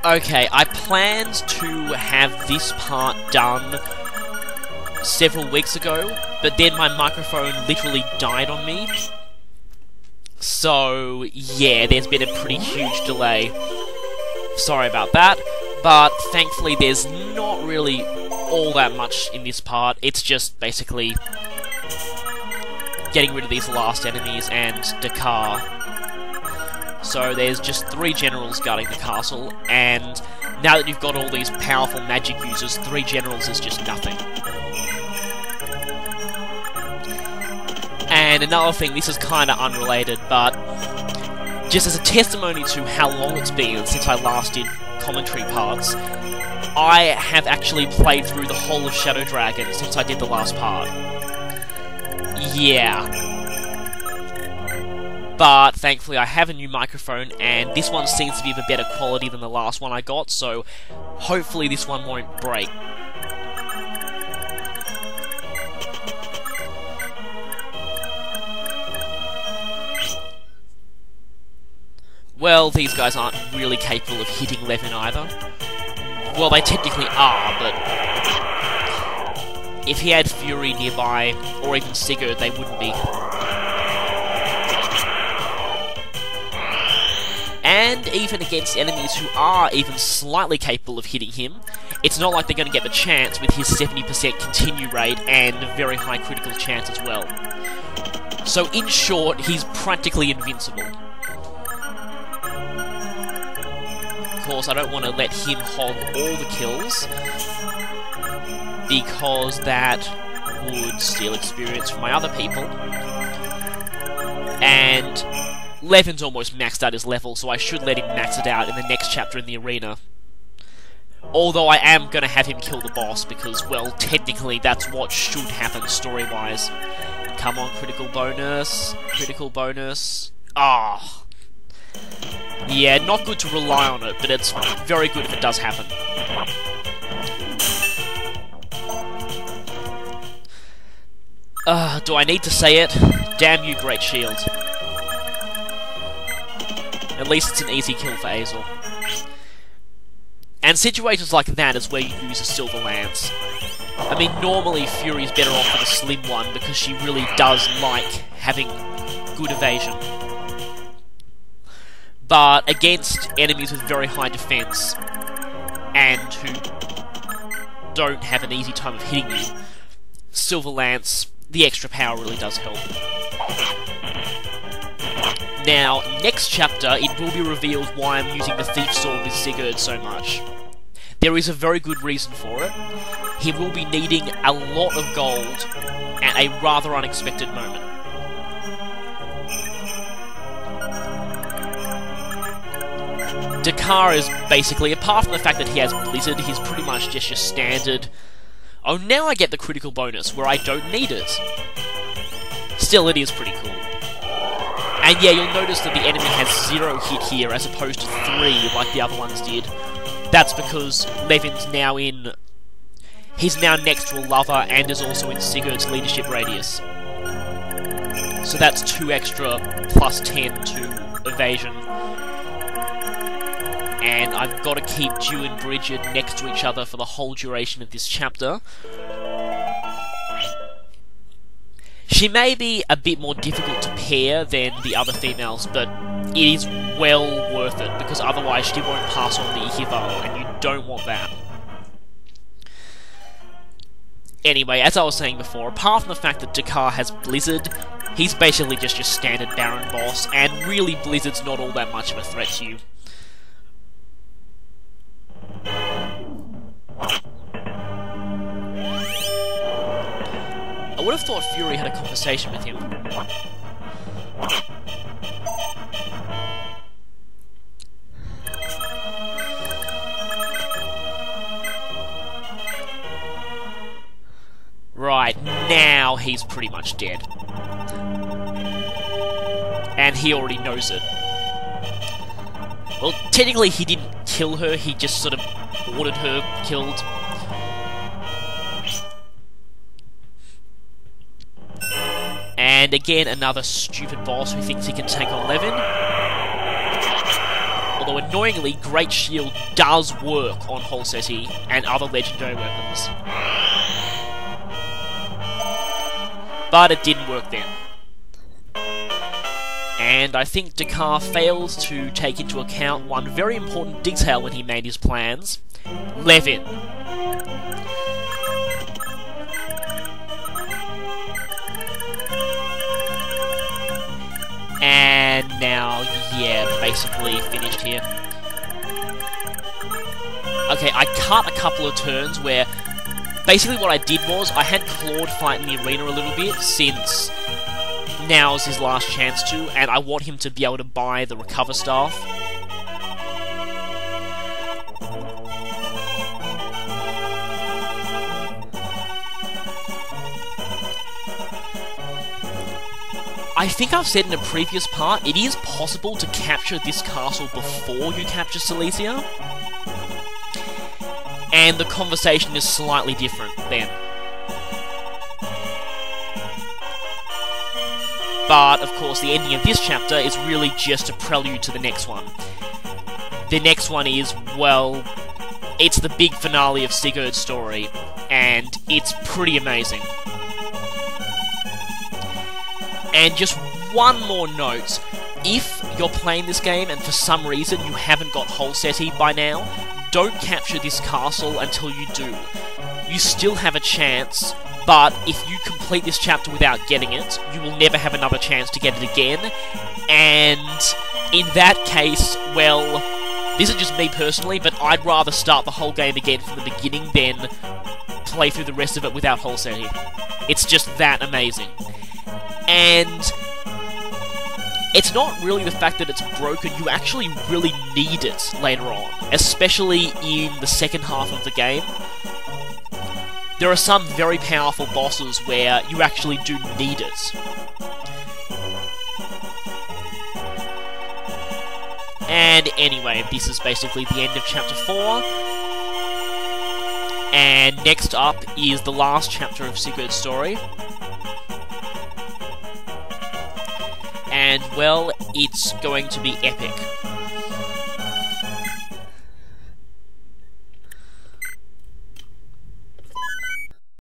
Okay, I planned to have this part done several weeks ago, but then my microphone literally died on me. So, yeah, there's been a pretty huge delay. Sorry about that, but thankfully there's not really all that much in this part. It's just basically getting rid of these last enemies and Daccar. So there's just 3 generals guarding the castle, and now that you've got all these powerful magic users, 3 generals is just nothing. And another thing, this is kinda unrelated, but just as a testimony to how long it's been since I last did commentary parts, I have actually played through the whole of Shadow Dragon since I did the last part. Yeah. But thankfully I have a new microphone, and this one seems to be of a better quality than the last one I got, so hopefully this one won't break. Well, these guys aren't really capable of hitting Levin either. Well, they technically are, but if he had Fury nearby, or even Sigurd, they wouldn't be. And even against enemies who are even slightly capable of hitting him, it's not like they're going to get the chance with his 70% continue rate and a very high critical chance as well. So in short, he's practically invincible. Of course, I don't want to let him hog all the kills, because that would steal experience from my other people. And Levin's almost maxed out his level, so I should let him max it out in the next chapter in the arena. Although I am going to have him kill the boss, because, well, technically that's what should happen story-wise. Come on, critical bonus. Critical bonus. Ah. Yeah, not good to rely on it, but it's very good if it does happen. Do I need to say it? Damn you, Great Shield. At least it's an easy kill for Azel. And situations like that is where you use a Silver Lance. I mean, normally Fury's better off with a slim one, because she really does like having good evasion. But against enemies with very high defense, and who don't have an easy time of hitting you, Silver Lance, the extra power really does help. Now, next chapter, it will be revealed why I'm using the Thief Sword with Sigurd so much. There is a very good reason for it. He will be needing a lot of gold at a rather unexpected moment. Daccar is basically, apart from the fact that he has Blizzard, he's pretty much just your standard... Oh, now I get the critical bonus, where I don't need it. Still, it is pretty cool. And yeah, you'll notice that the enemy has 0 hit here, as opposed to 3, like the other ones did. That's because Levin's now in... He's now next to a lover, and is also in Sigurd's leadership radius. So that's 2 extra, plus 10 to evasion. And I've got to keep Dew and Bridget next to each other for the whole duration of this chapter. She may be a bit more difficult to pair than the other females, but it is well worth it, because otherwise she won't pass on the Ihivo, and you don't want that. Anyway, as I was saying before, apart from the fact that Daccar has Blizzard, he's basically just your standard Baron boss, and really Blizzard's not all that much of a threat to you. I would have thought Fury had a conversation with him. Right, now he's pretty much dead. And he already knows it. Well, technically he didn't kill her, he just sort of ordered her killed. And again, another stupid boss who thinks he can take on Levin. although annoyingly, Great Shield does work on Holseti and other legendary weapons. But it didn't work then. And I think Daccar fails to take into account one very important detail when he made his plans: Levin. And now, yeah, basically finished here. Okay, I cut a couple of turns where basically what I did was I had Claude fight in the arena a little bit, since now's his last chance to, and I want him to be able to buy the recover staff. I think I've said in a previous part, it is possible to capture this castle before you capture Silesia. And the conversation is slightly different then. But, of course, the ending of this chapter is really just a prelude to the next one. The next one is, well, it's the big finale of Sigurd's story, and it's pretty amazing. And just one more note: if you're playing this game and for some reason you haven't got Holseti by now, don't capture this castle until you do. You still have a chance, but if you complete this chapter without getting it, you will never have another chance to get it again, and in that case, well, this is just me personally, but I'd rather start the whole game again from the beginning than play through the rest of it without Holseti. It's just that amazing. And it's not really the fact that it's broken, you actually really need it later on, especially in the second half of the game. There are some very powerful bosses where you actually do need it. And anyway, this is basically the end of Chapter 4. And next up is the last chapter of Sigurd's story. And, well, it's going to be epic.